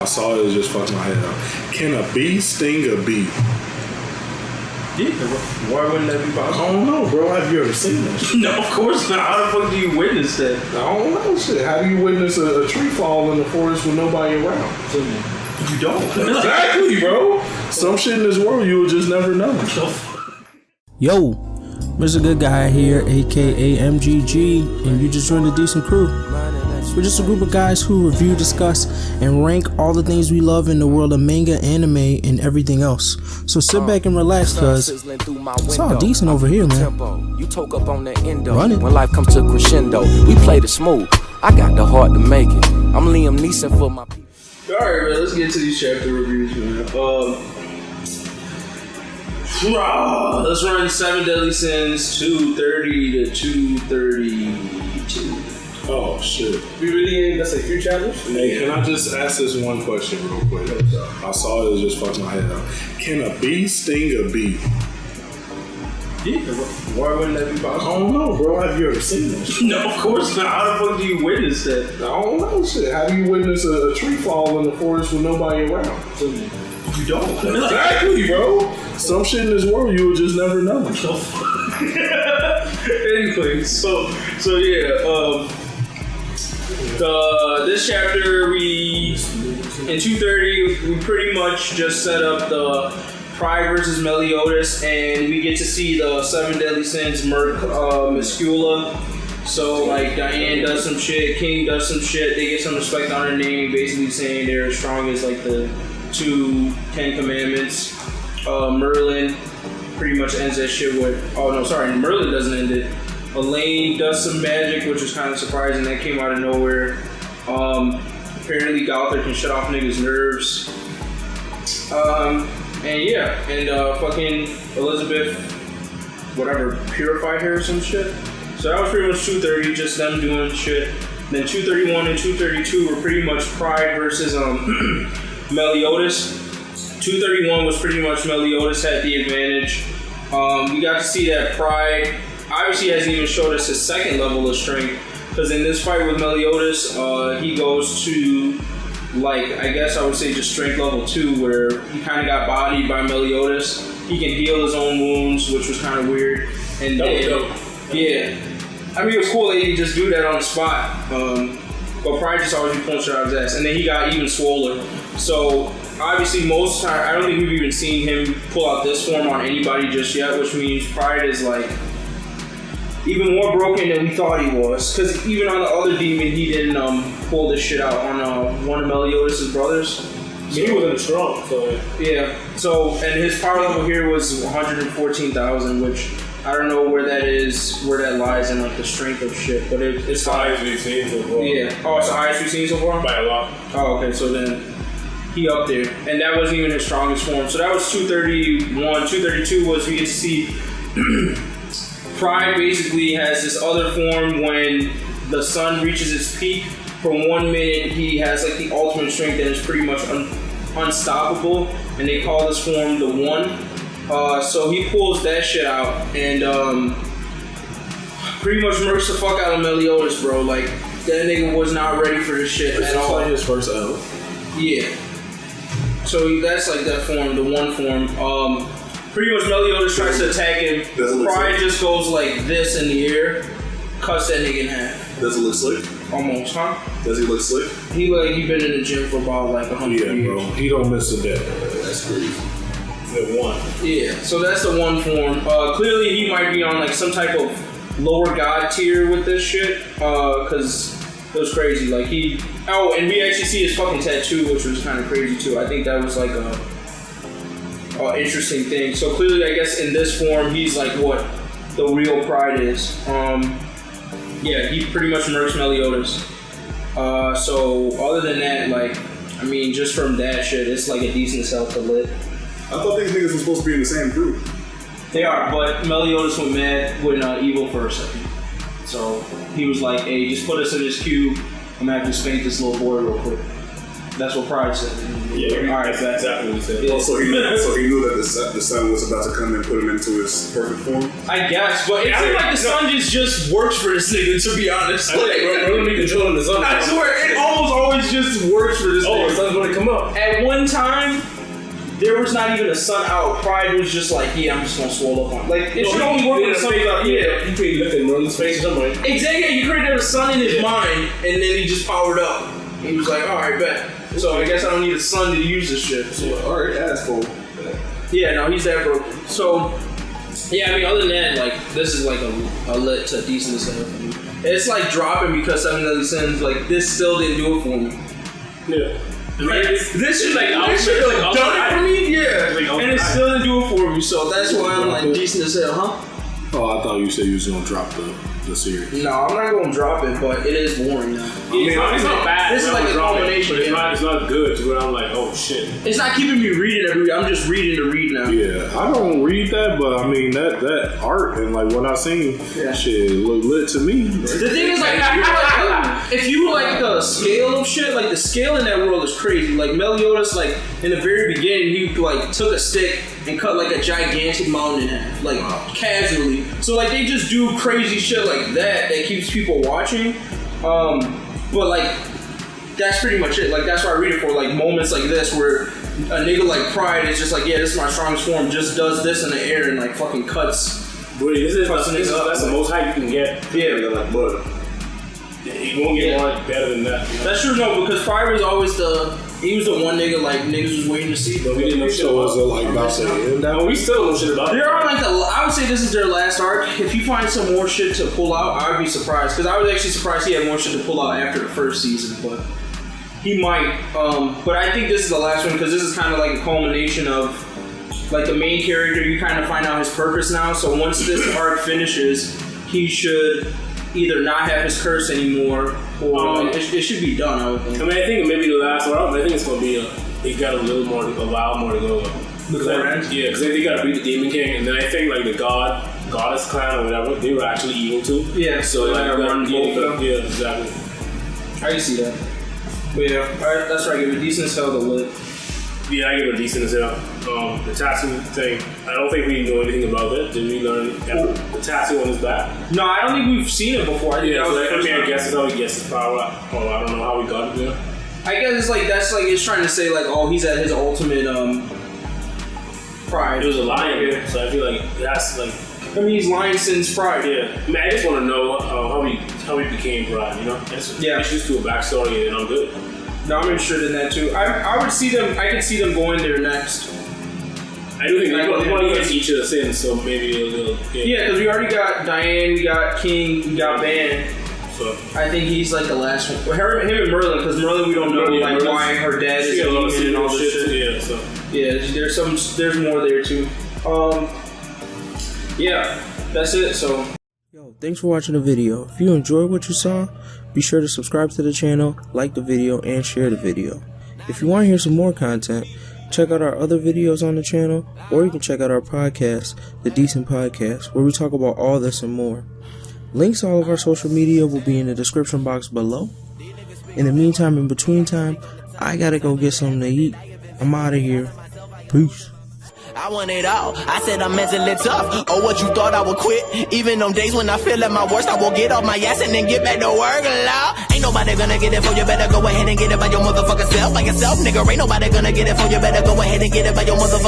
I saw it just fucked my head up. Can a bee sting a bee? Yeah, why wouldn't that be possible? I don't know, bro. Have you ever seen that? No, of course not. How the fuck do you witness that? I don't know, shit. How do you witness a tree fall in the forest with nobody around? So you don't. Exactly, bro. Some shit in this world you will just never know. Yo, Mr. Good Guy here, aka MGG, and you just joined a decent crew. We're just a group of guys who review, discuss, and rank all the things we love in the world of manga, anime, and everything else. So sit back and relax, cause it's all decent over here, man. Run it. When life comes to crescendo, we play the smooth. I got the heart to make it. I'm Liam Neeson for my people. Alright, man, let's get to these chapter reviews, man. Let's run 7 Deadly Sins 230 to 232. Oh, shit. We really ain't, that's like 3 chapters? Hey, can I just ask this one question real quick? I saw it just fucked my head up. Can a bee sting a bee? Yeah, why wouldn't that be possible? I don't know, bro. Have you ever seen that? No, of course not. How the fuck do you witness that? I don't know, shit. How do you witness a tree fall in the forest with nobody around? So you don't. Exactly, bro. Some shit in this world you will just never know. Anyway, so yeah, this chapter in 230 we pretty much just set up the Pride versus Meliodas, and we get to see the 7 Deadly Sins murk Muscula. So like Diane does some shit, King does some shit, they get some respect on her name, basically saying they're as strong as like the 2 Ten Commandments. Merlin pretty much ends that shit with, Merlin doesn't end it. Elaine does some magic, which was kind of surprising. That came out of nowhere. Apparently Gauther can shut off niggas' nerves. Fucking Elizabeth, whatever, purified her or some shit. So that was pretty much 230, just them doing shit. Then 231 and 232 were pretty much Pride versus Meliodas. 231 was pretty much Meliodas had the advantage. We got to see that Pride obviously hasn't even showed us his second level of strength, because in this fight with Meliodas, he goes to, like, I guess I would say just strength level 2, where he kind of got bodied by Meliodas. He can heal his own wounds, which was kind of weird. And yeah, I mean, it was cool that he could just do that on the spot. But Pride just always be pulling shit out of his ass, and then he got even swoller. So obviously, most time I don't think we've even seen him pull out this form on anybody just yet, which means Pride is like even more broken than we thought he was. Because even on the other demon, he didn't pull this shit out on one of Meliodas' brothers. So he wasn't strong, so yeah. So and his power level here was 114,000, which I don't know where that lies in like the strength of shit, but it's the highest we've seen so far. Yeah. Oh, it's the highest we've seen so far? By a lot. Oh, okay, so then he up there. And that wasn't even his strongest form. So that was 231. 232 was we get to see Pride basically has this other form when the sun reaches its peak. For 1 minute, he has like the ultimate strength that is pretty much unstoppable, and they call this form the One. So he pulls that shit out and pretty much murks the fuck out of Meliodas, bro. Like, that nigga was not ready for this shit at all. Like his first L. Yeah. So that's like that form, the One form. Pretty much Meliodas tries to attack him. Pride just goes like this in the air, cuts that nigga in half. Does it look slick? Almost, huh? Does he look slick? He been in the gym for about like 100 years. Bro. He don't miss a day. That's crazy. The One. Yeah, so that's the One form. Clearly he might be on like some type of lower god tier with this shit, cause it was crazy. Like and we actually see his fucking tattoo, which was kind of crazy too. I think that was like a interesting thing. So clearly, I guess in this form, he's like what the real Pride is. Yeah, he pretty much murks Meliodas. So other than that, like, I mean, just from that shit, it's like a decent as hell to lit. I thought these niggas were supposed to be in the same group. They are, but Meliodas went mad with Evil for a second. So he was like, hey, just put us in this cube. I'm gonna have to spank this little boy real quick. That's what Pride said. Yeah, all right, that's exactly what he said. Yeah. So he knew that the sun was about to come and put him into his perfect form. I guess, but it seems like the sun just works for this nigga, to be honest. I think we're gonna be controlling the sun. I swear, it almost always just works for this nigga. The sun's gonna come up. At one time, there was not even a sun out. Pride was just like, yeah, I'm just gonna swallow up on. Like, it should only work when the sun's out. Yeah. You can't look at Northern's face or something. Exactly, you created a sun in his mind, and then he just powered up. He was like, alright, bet. So I guess I don't need a sun to use this shit. So, Alright, asshole. yeah, no, he's that broken. So, yeah, I mean, other than that, like, this is like a lit to decent as hell for me. It's like dropping because 7 Deadly Sins, like, this still didn't do it for me. Yeah. Like, this should like have done it for me, yeah. Like, and it still didn't do it for me, so that's why I'm like decent as hell, huh? Oh, I thought you said you was gonna drop the series. No, I'm not gonna drop it, but it is boring now. It's not bad. This is like a combination. It's not good to where I'm like, oh shit. It's not keeping me reading every day. I'm just reading to read now. Yeah, I don't read that, but I mean that art and like what I seen, shit look lit to me. The thing is, like, if you like the scale of shit, like the scale in that world is crazy. Like Meliodas, like in the very beginning, he like took a stick and cut like a gigantic mountain in half, like casually. So like they just do crazy shit like that keeps people watching. But like that's pretty much it. Like that's what I read it for. Like moments like this where a nigga like Pride is just like, yeah, this is my strongest form. Just does this in the air and like fucking cuts. Bro, that's the most hype you can get. Yeah, like, bro, you won't get more better than that. You know? That's true, no, because Pride was always he was the one nigga like niggas was waiting to see. But we didn't know shit about. So was it like about to end that? We still don't know shit about. They're on like I would say this is their last arc. If you find some more shit to pull out, I would be surprised, because I was actually surprised he had more shit to pull out after the first season, but he might. But I think this is the last one, because this is kind of like a culmination of like the main character. You kind of find out his purpose now. So once this arc finishes, he should either not have his curse anymore, or it should be done, I would think. I mean, I think maybe the last arc, but I think it's gonna be it got a while more to go. Because they gotta beat the Demon King, and then I think like the Goddess clan or whatever, they were actually evil too. Yeah, so like run both of them. Yeah, exactly. I can see that. But yeah, alright, that's right. Give it decent as hell to lit. Yeah, I give it a decent as hell. The tattoo thing, I don't think we know anything about it. Did we learn the tattoo on his back? No, I don't think we've seen it before. I guess it's how he gets his power up. Oh, I don't know how he got it there. I guess it's like it's trying to say like, oh, he's at his ultimate pride. It was a lion, so I feel like that's like. I mean, he's lying since Pride. Yeah, I mean, I just want to know how he became Pride. You know, it's just to a backstory, and I'm good. No, I'm interested in that too. I could see them going there next. I do think they want to get each of the sins, so maybe a little. Yeah, because we already got Diane, we got King, we got Ban. So I think he's like the last one. Well, him and Merlin, because Merlin, we don't know like why her dad is demon and all this shit. Yeah, so there's more there too. Yeah, that's it. So. Yo, thanks for watching the video. If you enjoyed what you saw, be sure to subscribe to the channel, like the video, and share the video. If you want to hear some more content, check out our other videos on the channel, or you can check out our podcast, The Decent Podcast, where we talk about all this and more. Links to all of our social media will be in the description box below. In the meantime, in between time, I gotta go get something to eat. I'm out of here. Peace. I want it all. I said I'm mentally tough. Oh, what you thought I would quit? Even on days when I feel at my worst, I will get off my ass and then get back to work. Law. Ain't nobody gonna get it for you. Better go ahead and get it by your motherfucking self. By yourself, nigga. Ain't nobody gonna get it for you. Better go ahead and get it by your motherfucking